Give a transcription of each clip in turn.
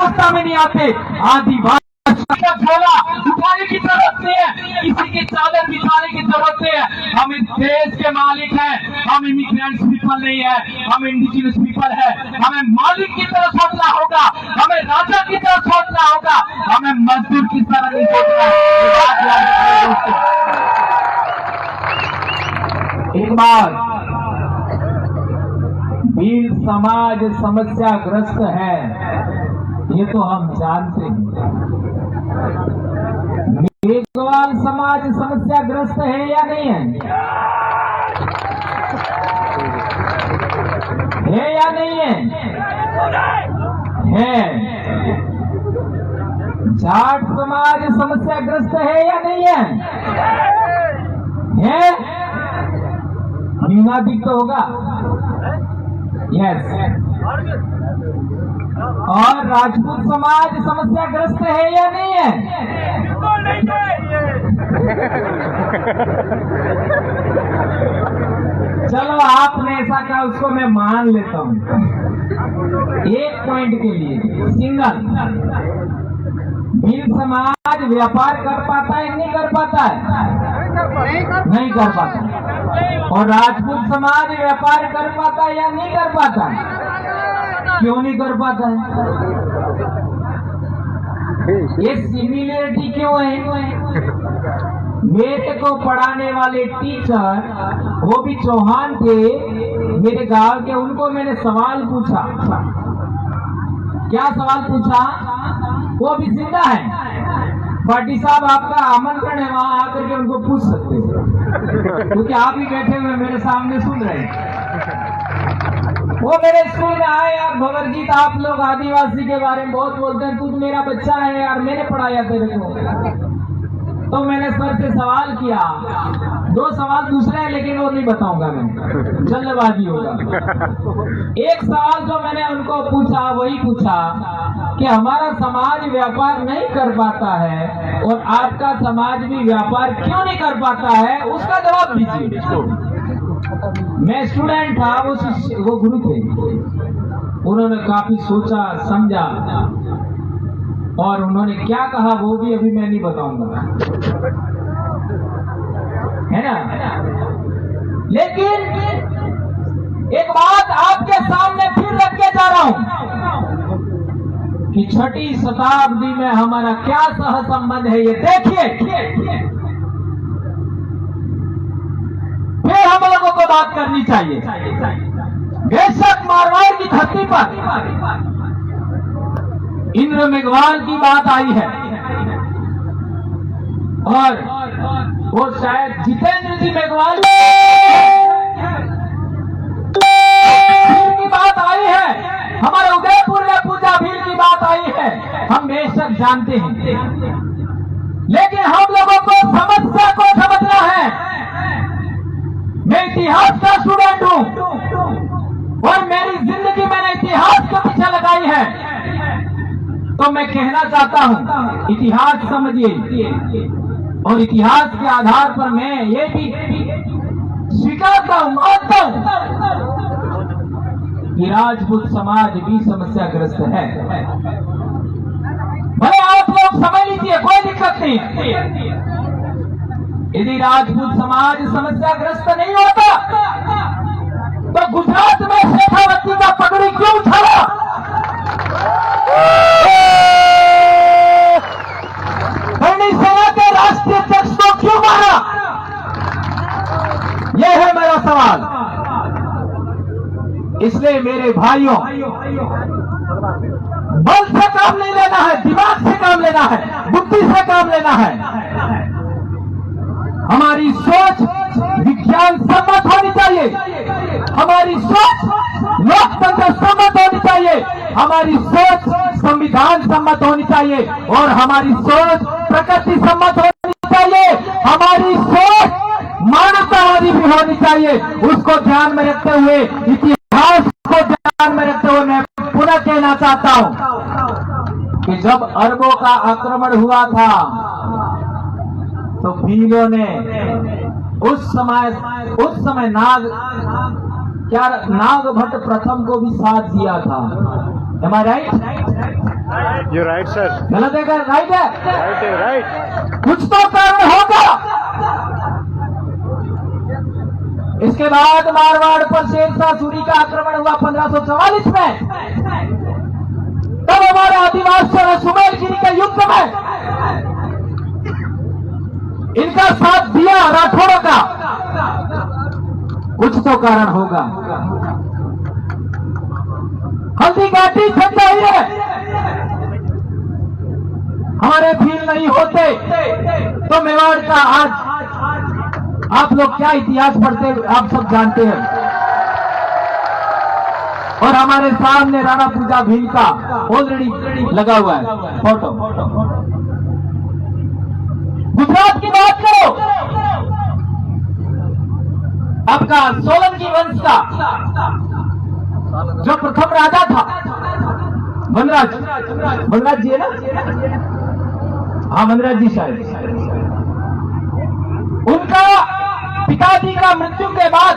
रास्ता में नहीं आते। आदिवासी झोला उठाने की जरूरत नहीं है, किसी की चादर बिछाने की जरूरत नहीं है। हम इस देश के मालिक हैं, हम इमिग्रेंट्स पीपल नहीं है, हम इंडिजिनस पीपल है। हमें मालिक की तरह सोचना होगा, हमें राजा की तरह सोचना होगा, हमें मजदूर की तरह नहीं सोचना है। एक बार भील समाज समस्याग्रस्त है, ये तो हम जानते हैं। मेघवाल समाज समस्याग्रस्त है या नहीं है? है या नहीं है? है। जाट समाज समस्याग्रस्त है या नहीं है? है। न्यूनाधिक तो होगा। यस। और राजपूत समाज समस्याग्रस्त है या नहीं है? चलो आपने ऐसा कहा, उसको मैं मान लेता हूं। एक पॉइंट के लिए सिंगल भील समाज व्यापार कर पाता है नहीं कर पाता है? नहीं कर पाता। और राजपूत समाज व्यापार कर पाता है या नहीं कर पाता? क्यों नहीं कर पाता है? ये सिमिलरिटी क्यों है? मेरे को पढ़ाने वाले टीचर वो भी चौहान थे मेरे गांव के, उनको मैंने सवाल पूछा। क्या सवाल पूछा? वो भी जिंदा है। पार्टी साहब आपका आमंत्रण है, वहां आकर के उनको पूछ सकते हैं, क्योंकि आप ही बैठे हुए मेरे सामने सुन रहे हैं। वो मेरे स्कूल में आए, यार भंवरजीत आप लोग आदिवासी के बारे में बहुत बोलते हैं, तू मेरा बच्चा है यार, मैंने पढ़ाया तेरे को। तो मैंने सर से सवाल किया, दो सवाल दूसरे हैं लेकिन वो नहीं बताऊंगा मैं, जल्दबाजी होगा। एक सवाल जो मैंने उनको पूछा वही पूछा कि हमारा समाज व्यापार नहीं कर पाता है और आपका समाज भी व्यापार क्यों नहीं कर पाता है, उसका जवाब दीजिए। मैं स्टूडेंट था, वो गुरु थे। उन्होंने काफी सोचा समझा और उन्होंने क्या कहा वो भी अभी मैं नहीं बताऊंगा, है ना। लेकिन एक बात आपके सामने फिर रख के जा रहा हूं कि 6वीं शताब्दी में हमारा क्या सह संबंध है, ये देखिए। फिर हम लोगों को बात करनी चाहिए। बेशक मारवाड़ की धरती पर इंद्र मेघवाल की बात आई है और वो शायद जितेंद्र जी मेघवाल भील की बात आई है, हमारे उदयपुर में पूजा भील की बात आई है, हम बेशक जानते हैं। लेकिन हम लोगों को समस्या को समझना है। मैं इतिहास का स्टूडेंट हूं और मेरी जिंदगी मैंने इतिहास के पीछे लगाई है, तो मैं कहना चाहता हूं इतिहास समझिए और इतिहास के आधार पर मैं ये भी स्वीकारता हूं, मानता हूं कि राजपूत समाज भी समस्याग्रस्त है। भले आप लोग समझ लीजिए, कोई दिक्कत नहीं। यदि राजपूत समाज समस्याग्रस्त नहीं होता तो गुजरात में शेखावती का पगड़ी क्यों उछाला? करणी सेना के राष्ट्रीय अध्यक्ष को क्यों मारा? यह है मेरा सवाल। इसलिए मेरे भाइयों, बल से काम नहीं लेना है, दिमाग से काम लेना है, बुद्धि से काम लेना है। हमारी सोच विज्ञान सम्मत होनी चाहिए, हमारी सोच लोकतंत्र सम्मत होनी चाहिए, हमारी सोच संविधान सम्मत होनी चाहिए और हमारी सोच प्रकृति सम्मत होनी चाहिए, हमारी सोच मानवतावादी भी होनी चाहिए। उसको ध्यान में रखते हुए, इतिहास को ध्यान में रखते हुए मैं पुनः कहना चाहता हूं कि जब अरबों का आक्रमण हुआ था तो भीलों ने उस समय नागभट्ट प्रथम को भी साथ दिया था। Am I right? You right sir. गलत है क्या? राइट है? राइट है, राइट। कुछ तो कारण होगा। इसके बाद मारवाड़ पर शेरशाह सूरी का आक्रमण हुआ 1544 में। तब हमारे आदिवासियों ने सुमेरगिरी के युद्ध में इनका साथ दिया राठौड़ों का। कुछ तो कारण होगा। हल्दी घाटी ठंडा ही है। हमारे भील नहीं होते तो मेवाड़ का आज आप लोग क्या इतिहास पढ़ते आप सब जानते हैं। और हमारे सामने राणा पूजा भील का ऑलरेडी लगा हुआ है फोटो। गुजरात की बात करो, आपका सोलंकी वंश का जो प्रथम राजा था वनराज जी है ना? हाँ, वनराज जी शायद। उनका पिताजी का मृत्यु के बाद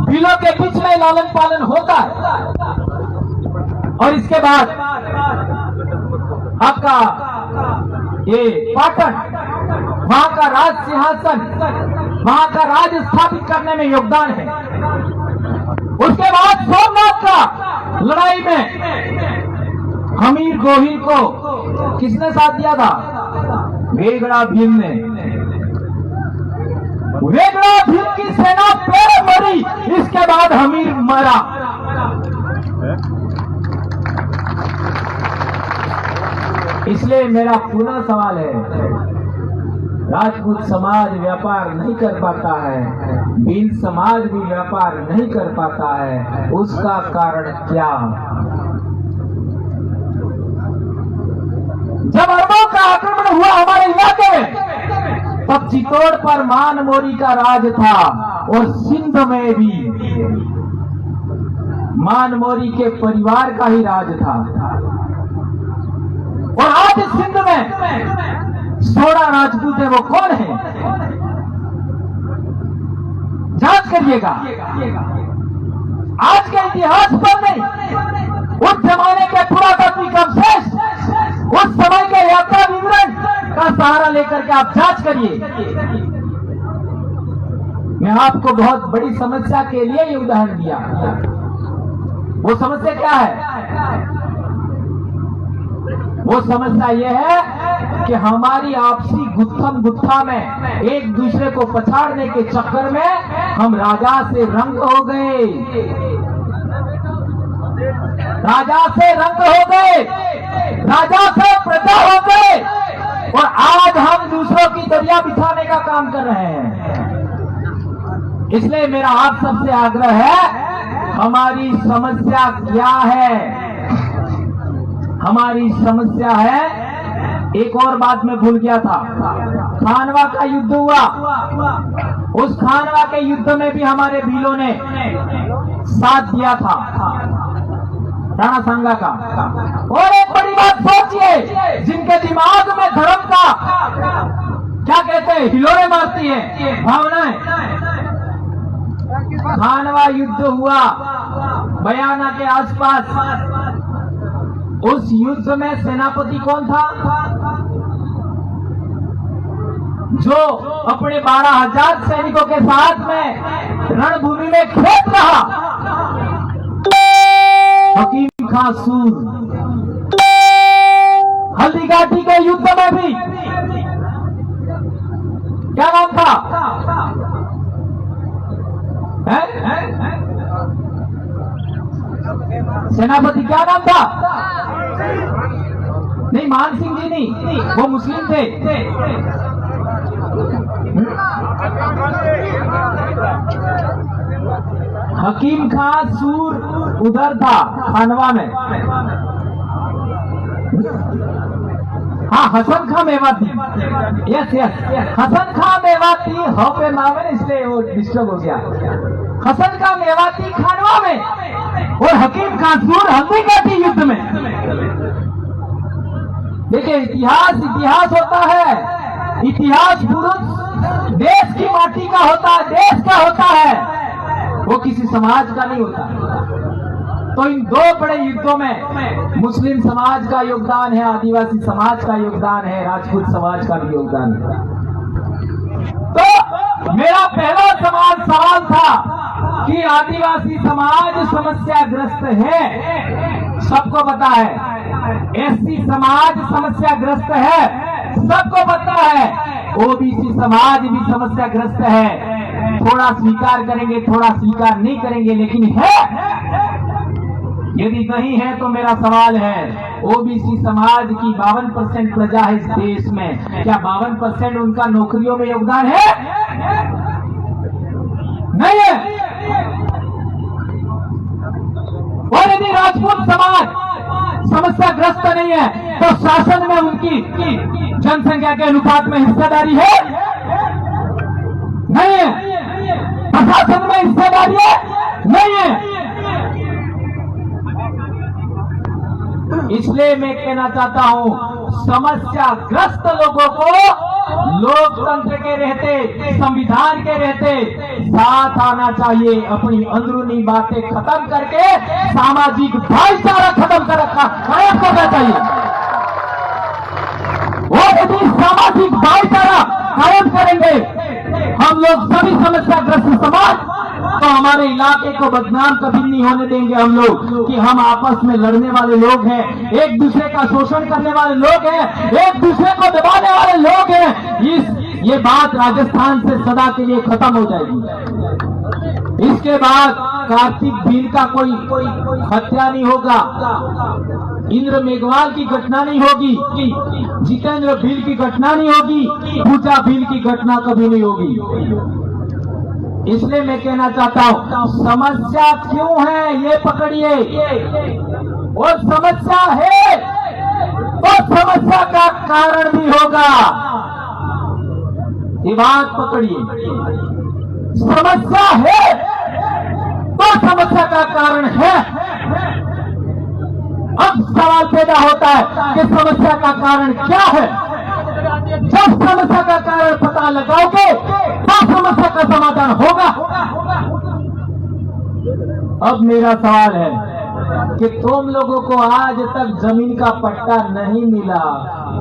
भीलों के बीच में लालन पालन होता है। और इसके बाद आपका ये पाटन, वहां का राज सिंहासन, वहां का राज स्थापित करने में योगदान है। उसके बाद सोमनाथ का लड़ाई में हमीर गोहिल को किसने साथ दिया था? वेगड़ा भील ने। वेगड़ा भील की सेना पहले मरी, इसके बाद हमीर मरा। इसलिए मेरा पुनः सवाल है, राजपूत समाज व्यापार नहीं कर पाता है, भील समाज भी व्यापार नहीं कर पाता है, उसका कारण क्या? जब अरबों का आक्रमण हुआ हमारे इलाके में, तब चित्तौड़ पर मानमोरी का राज था और सिंध में भी मानमोरी के परिवार का ही राज था। और आज सिंध में 16 राजपूत है, वो कौन है? जांच करिएगा। आज के इतिहास पर नहीं, उस जमाने के पुरातात्विक अवशेष, उस समय के यात्रा विवरण का सहारा लेकर के आप जांच करिए। मैं आपको बहुत बड़ी समस्या के लिए ये उदाहरण दिया। वो समस्या क्या है? वो समस्या ये है कि हमारी आपसी गुत्थम गुत्था में एक दूसरे को पछाड़ने के चक्कर में हम राजा से रंग हो गए, राजा से रंग हो गए, राजा से प्रजा हो गए, और आज हम दूसरों की दरिया बिछाने का काम कर रहे हैं। इसलिए मेरा आप सबसे आग्रह है, हमारी समस्या क्या है? हमारी समस्या है, एक और बात मैं भूल गया था, खानवा का युद्ध हुआ। उस खानवा के युद्ध में भी हमारे भीलों ने साथ दिया था, राणा सांगा का। और एक बड़ी बात सोचिए, जिनके दिमाग में धर्म का क्या कहते हैं, हिलोरे मारती है भावनाएं। खानवा युद्ध हुआ बयाना के आसपास। उस युद्ध में सेनापति कौन था? जो अपने 12,000 सैनिकों के साथ में रणभूमि में खेत रहा, हकीम खां सूर। हल्दी घाटी के युद्ध में भी क्या नाम था? सेनापति क्या नाम था? नहीं, मान सिंह जी नहीं, वो मुस्लिम थे। हकीम खां सूर उधर था खानवा में। हाँ, हसन खां मेवाती। यस यस, हसन खां मेवाती हो पे नाम है, इसलिए वो डिस्टर्ब हो गया। हसन खां मेवाती खानवा में और हकीम खां सूर हल्दी घाटी युद्ध में। देखिए, इतिहास होता है। इतिहास पुरुष देश की माटी का होता है, देश का होता है, वो किसी समाज का नहीं होता। तो इन दो बड़े युद्धों में मुस्लिम समाज का योगदान है, आदिवासी समाज का योगदान है, राजपूत समाज का भी योगदान है। तो मेरा पहला सवाल था कि आदिवासी समाज समस्याग्रस्त है, सबको पता है। एससी समाज समस्याग्रस्त है, सबको पता है। ओबीसी समाज भी समस्याग्रस्त है। थोड़ा स्वीकार करेंगे, थोड़ा स्वीकार नहीं करेंगे, लेकिन है। यदि नहीं है तो मेरा सवाल है, ओबीसी समाज की 52% प्रजा है इस देश में, क्या 52% उनका नौकरियों में योगदान है? नहीं है। और यदि राजपूत समाज समस्याग्रस्त नहीं है तो शासन में उनकी जनसंख्या के अनुपात में हिस्सेदारी है? नहीं है। प्रशासन में हिस्सेदारी है? नहीं है। इसलिए मैं कहना चाहता हूं, समस्याग्रस्त लोगों को लोकतंत्र के रहते, संविधान के रहते साथ आना चाहिए। अपनी अंदरूनी बातें खत्म करके सामाजिक भाईचारा खत्म कर रखा कायम करना चाहिए। और यदि सामाजिक भाईचारा कायम करेंगे हम लोग सभी समस्याग्रस्त समाज, तो हमारे इलाके को बदनाम कभी नहीं होने देंगे हम लोग कि हम आपस में लड़ने वाले लोग हैं, एक दूसरे का शोषण करने वाले लोग हैं, एक दूसरे को दबाने वाले लोग हैं। ये बात राजस्थान से सदा के लिए खत्म हो जाएगी। इसके बाद कार्तिक भील का कोई हत्या नहीं होगा, इंद्र मेघवाल की घटना नहीं होगी, जितेंद्र भील की घटना नहीं होगी, पूजा भील की घटना कभी नहीं होगी। इसलिए मैं कहना चाहता हूं, समस्या क्यों है ये पकड़िए, और समस्या है तो समस्या का कारण भी होगा, ये बात पकड़िए। समस्या है तो समस्या का कारण है। अब सवाल पैदा होता है कि समस्या का कारण क्या है। जब समस्या का कारण पता लगाओगे तो समस्या का समाधान होगा। अब मेरा सवाल है कि तुम लोगों को आज तक जमीन का पट्टा नहीं मिला,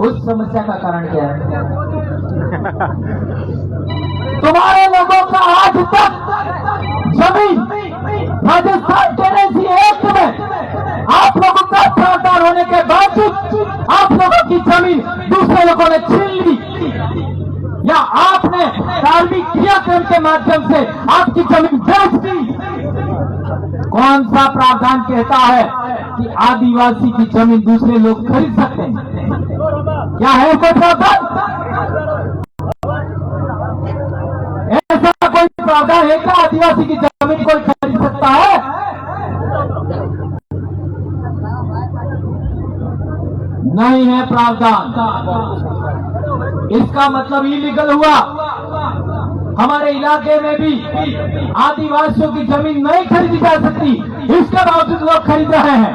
उस समस्या का कारण क्या है? तुम्हारे लोगों का आज तक जमीन राजस्थान टेनेंसी एक्ट में आप लोगों का प्रावधान होने के बावजूद आप लोगों की जमीन दूसरे लोगों ने छीन ली, या आपने धार्मिक क्रियाक्रम के माध्यम से आपकी जमीन बेच दी। कौन सा प्रावधान कहता है कि आदिवासी की जमीन दूसरे लोग खरीद सकते हैं? क्या है कोई प्रावधान? ऐसा कोई प्रावधान है क्या आदिवासी की जमीन कोई खरीद सकता है? नहीं है प्रावधान। इसका मतलब इलीगल हुआ। हमारे इलाके में भी आदिवासियों की जमीन नहीं खरीदी जा सकती, इसके बावजूद लोग खरीद रहे हैं।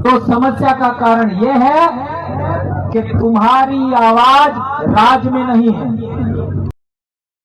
तो समस्या का कारण यह है कि तुम्हारी आवाज राज्य में नहीं है।